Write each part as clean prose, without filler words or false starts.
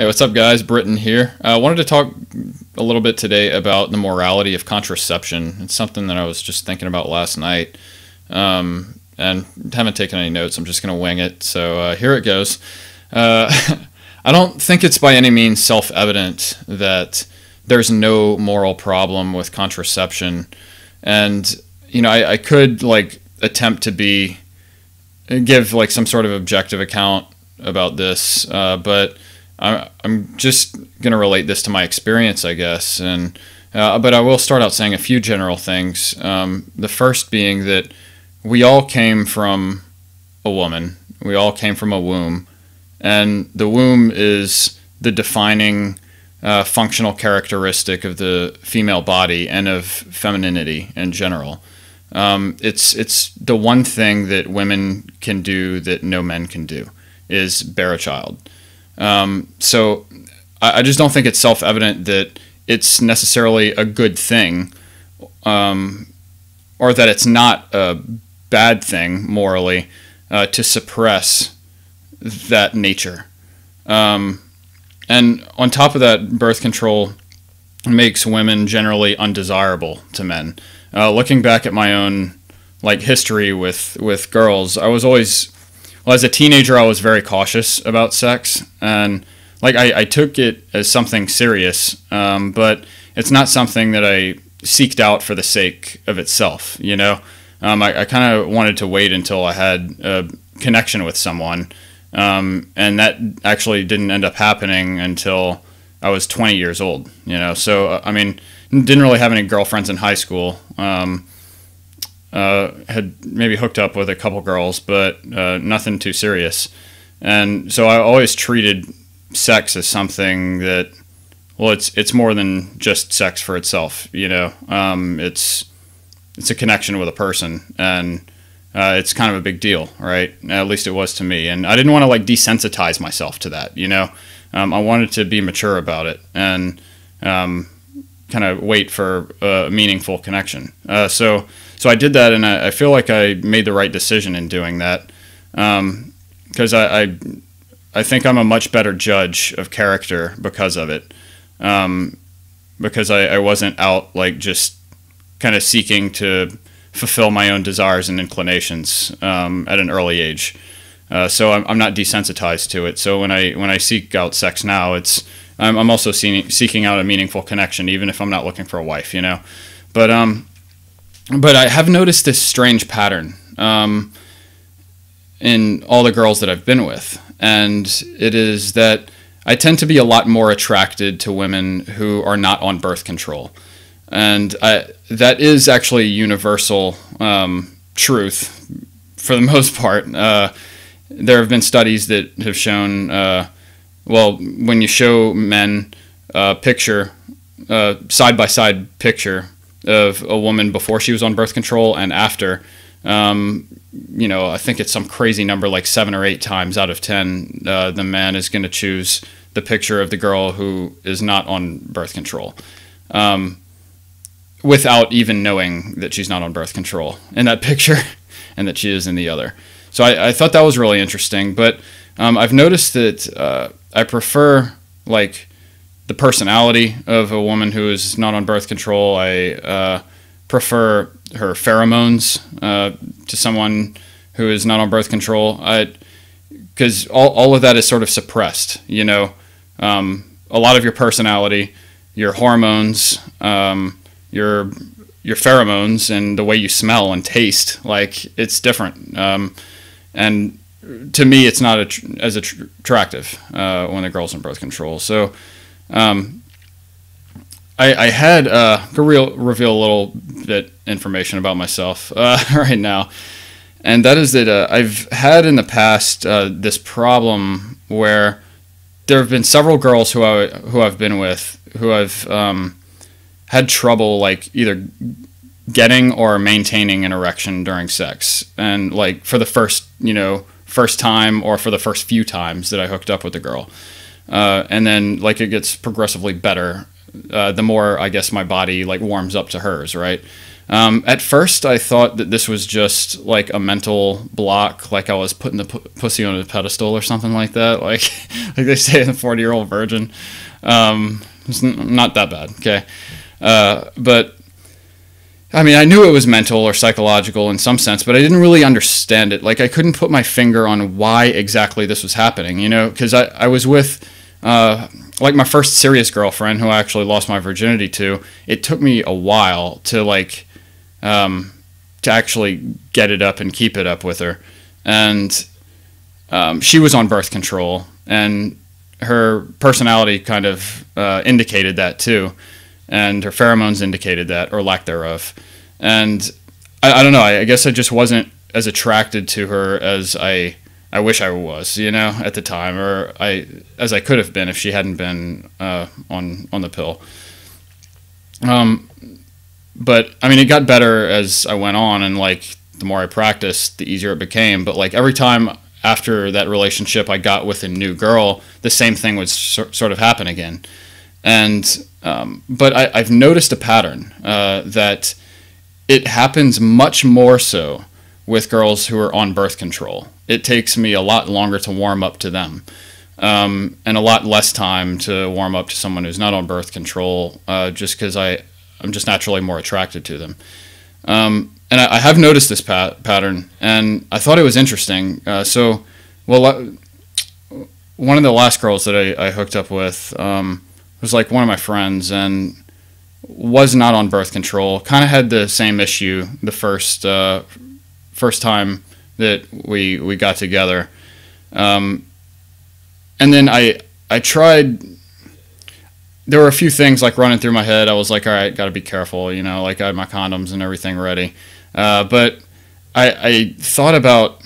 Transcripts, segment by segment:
Hey, what's up, guys? Britton here. I wanted to talk a little bit today about the morality of contraception. It's something that I was just thinking about last night, and haven't taken any notes. I'm just going to wing it. So here it goes. I don't think it's by any means self-evident that there's no moral problem with contraception, and I could attempt to give some sort of objective account about this, but I'm just going to relate this to my experience, I guess, and but I will start out saying a few general things. The first being that we all came from a woman. We all came from a womb, and the womb is the defining functional characteristic of the female body and of femininity in general. It's the one thing that women can do that no men can do, is bear a child. So I just don't think it's self-evident that it's necessarily a good thing, or that it's not a bad thing morally to suppress that nature. And on top of that, birth control makes women generally undesirable to men. Looking back at my own history with girls, I was always, as a teenager, I was very cautious about sex, and I took it as something serious, but it's not something that I seeked out for the sake of itself. I kind of wanted to wait until I had a connection with someone, and that actually didn't end up happening until I was 20 years old. So didn't really have any girlfriends in high school. Had maybe hooked up with a couple girls, but nothing too serious. And so I always treated sex as something that, it's more than just sex for itself. It's a connection with a person, and it's kind of a big deal, right? At least it was to me, and I didn't want to desensitize myself to that. I wanted to be mature about it and kind of wait for a meaningful connection. So I did that, and I feel like I made the right decision in doing that, because I think I'm a much better judge of character because of it, because I wasn't out just kind of seeking to fulfill my own desires and inclinations at an early age. So I'm not desensitized to it. So when I seek out sex now, I'm also seeking out a meaningful connection, even if I'm not looking for a wife. But I have noticed this strange pattern in all the girls that I've been with, and it is that I tend to be a lot more attracted to women who are not on birth control, and that is actually universal truth for the most part. There have been studies that have shown, when you show men a picture, side-by-side picture of a woman before she was on birth control and after, I think it's some crazy number, 7 or 8 times out of 10, the man is going to choose the picture of the girl who is not on birth control, without even knowing that she's not on birth control in that picture and that she is in the other. So I thought that was really interesting, but I've noticed that I prefer the personality of a woman who is not on birth control. I prefer her pheromones to someone who is not on birth control, because all of that is sort of suppressed. A lot of your personality, your hormones, your pheromones, and the way you smell and taste, it's different. And to me, it's not as attractive when a girl's on birth control. So I had reveal a little bit information about myself right now, and that is that I've had in the past this problem where there have been several girls who I've been with who I've had trouble either getting or maintaining an erection during sex, and for the first time or for the first few times that I hooked up with a girl, and then it gets progressively better the more I guess my body warms up to hers, right? At first, I thought that this was just like a mental block, like I was putting the pussy on a pedestal or something like that, like like they say in the 40-Year-Old Virgin. It's not that bad, okay? But I mean, I knew it was mental or psychological in some sense, but I didn't really understand it. Like, I couldn't put my finger on why exactly this was happening, you know, because I was with, like, my first serious girlfriend who I actually lost my virginity to. It took me a while to, like, to actually get it up and keep it up with her. And she was on birth control, and her personality kind of indicated that too. And her pheromones indicated that, or lack thereof. And I don't know, I guess I just wasn't as attracted to her as I wish I was, you know, at the time, or as I could have been if she hadn't been on the pill. But I mean, it got better as I went on, and like the more I practiced, the easier it became. But like every time after that relationship I got with a new girl, the same thing would sort of happen again. And but I've noticed a pattern that it happens much more so with girls who are on birth control. It takes me a lot longer to warm up to them, and a lot less time to warm up to someone who's not on birth control, just because I'm just naturally more attracted to them. And I have noticed this pattern, and I thought it was interesting. One of the last girls that I hooked up with was like one of my friends, and was not on birth control. Kind of had the same issue the first time that we got together, and then I tried. There were a few things like running through my head. I was like, all right, got to be careful, you know. Like I had my condoms and everything ready, but I thought about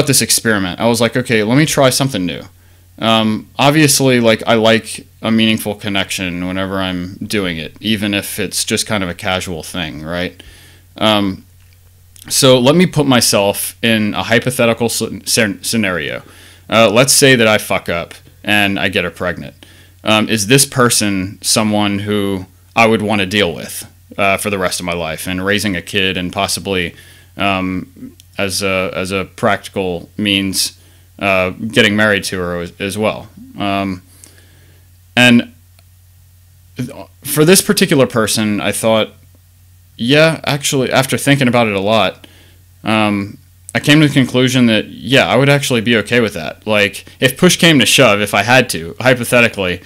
this experiment. I was like, okay, let me try something new. Obviously, like I like a meaningful connection whenever I'm doing it, even if it's just kind of a casual thing, right? So let me put myself in a hypothetical scenario. Let's say that I fuck up and I get her pregnant. Is this person someone who I would want to deal with for the rest of my life, and raising a kid, and possibly as a practical means, getting married to her as well. And for this particular person, I thought, yeah, actually, after thinking about it a lot, I came to the conclusion that, yeah, I would actually be okay with that. Like, if push came to shove, if I had to, hypothetically,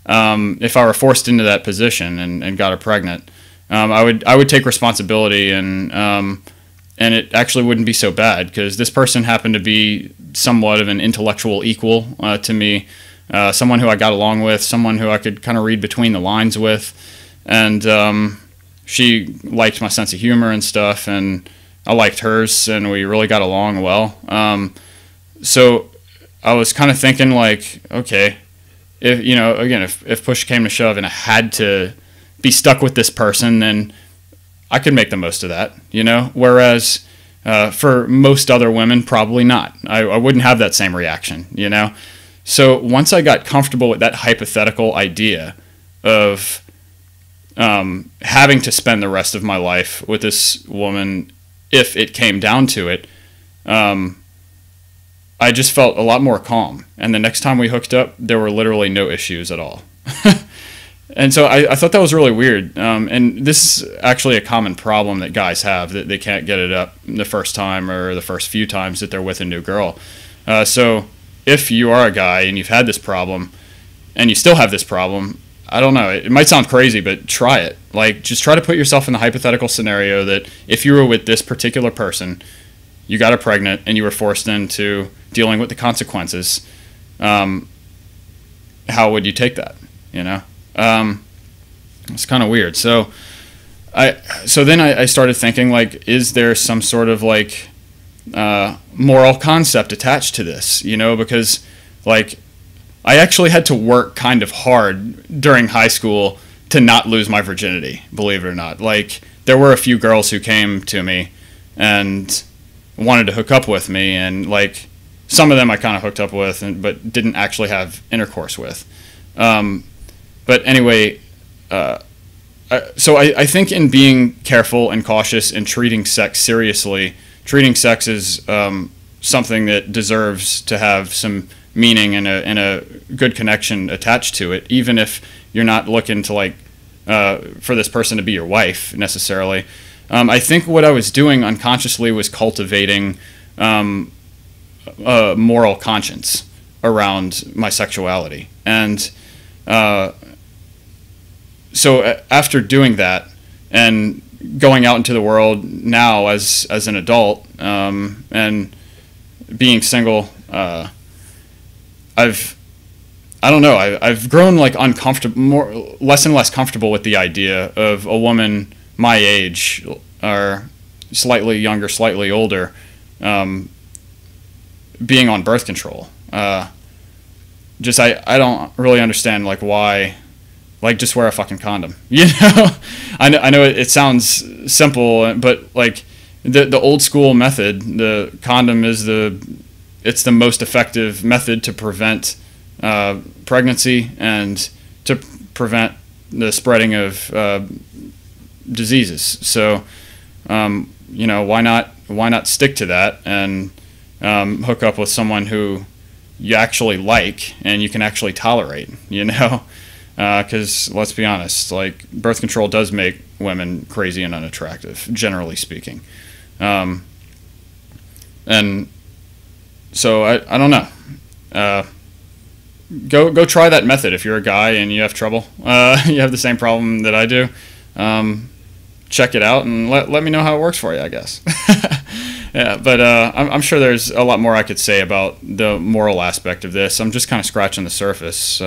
if I were forced into that position and got her pregnant, I would take responsibility, and it actually wouldn't be so bad, because this person happened to be somewhat of an intellectual equal to me, someone who I got along with, someone who I could kind of read between the lines with, and she liked my sense of humor and stuff, and I liked hers, and we really got along well. So I was kind of thinking, like, okay, if push came to shove and I had to be stuck with this person, then I could make the most of that, you know? Whereas for most other women, probably not. I wouldn't have that same reaction, you know? So once I got comfortable with that hypothetical idea of having to spend the rest of my life with this woman, if it came down to it, I just felt a lot more calm. And the next time we hooked up, there were literally no issues at all. And so I thought that was really weird. And this is actually a common problem that guys have, that they can't get it up the first time or the first few times that they're with a new girl. So if you are a guy and you've had this problem and you still have this problem, I don't know, it might sound crazy, but try it. Like, just try to put yourself in the hypothetical scenario that if you were with this particular person, you got her pregnant, and you were forced into dealing with the consequences, how would you take that, you know? It's kind of weird. So then I started thinking, like, is there some sort of, like, moral concept attached to this, you know? Because, like, I actually had to work kind of hard during high school to not lose my virginity, believe it or not. Like, there were a few girls who came to me and wanted to hook up with me, and, like, some of them I kind of hooked up with, but didn't actually have intercourse with. But anyway, I think in being careful and cautious and treating sex seriously, treating sex as something that deserves to have some meaning and a good connection attached to it, even if you're not looking to like for this person to be your wife necessarily. I think what I was doing unconsciously was cultivating a moral conscience around my sexuality, and so after doing that and going out into the world now as an adult and being single, I've grown like uncomfortable, less and less comfortable with the idea of a woman my age or slightly younger, slightly older, being on birth control. I don't really understand like why. Like, just wear a fucking condom, you know? I know it sounds simple, but like the old school method, the condom is it's the most effective method to prevent pregnancy and to prevent the spreading of diseases. So, you know, why not stick to that and hook up with someone who you actually like and you can actually tolerate, you know? Because let's be honest, like birth control does make women crazy and unattractive, generally speaking. And so I don't know. Go try that method if you're a guy and you have trouble. You have the same problem that I do. Check it out and let me know how it works for you, I guess. Yeah, but I'm sure there's a lot more I could say about the moral aspect of this. I'm just kind of scratching the surface.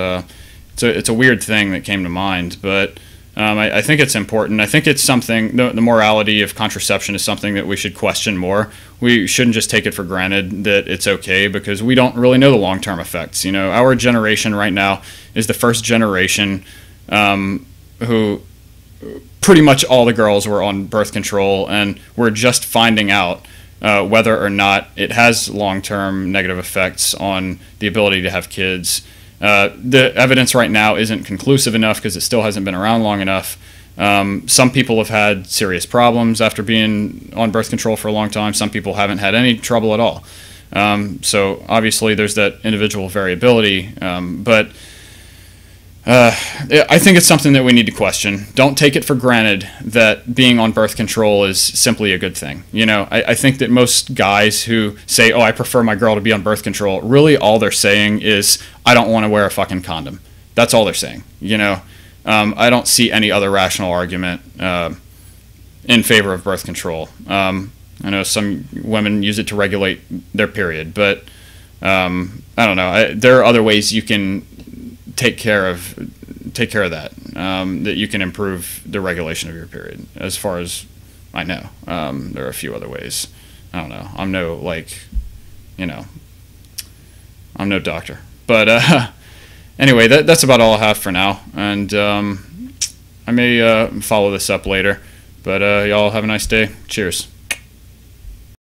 It's a weird thing that came to mind, but I think it's important. I think it's something, the morality of contraception is something that we should question more. We shouldn't just take it for granted that it's okay because we don't really know the long-term effects. You know, our generation right now is the first generation who pretty much all the girls were on birth control, and we're just finding out whether or not it has long-term negative effects on the ability to have kids. The evidence right now isn't conclusive enough because it still hasn't been around long enough. Some people have had serious problems after being on birth control for a long time. Some people haven't had any trouble at all. So obviously there's that individual variability, but I think it's something that we need to question. Don't take it for granted that being on birth control is simply a good thing. You know, I think that most guys who say, oh, I prefer my girl to be on birth control, really all they're saying is, I don't want to wear a fucking condom. That's all they're saying. You know, I don't see any other rational argument in favor of birth control. I know some women use it to regulate their period, but I don't know. There are other ways you can take care of that, that you can improve the regulation of your period, as far as I know. There are a few other ways. I don't know. I'm no, like, you know, I'm no doctor. But anyway, that's about all I have for now. And I may follow this up later. But y'all have a nice day. Cheers.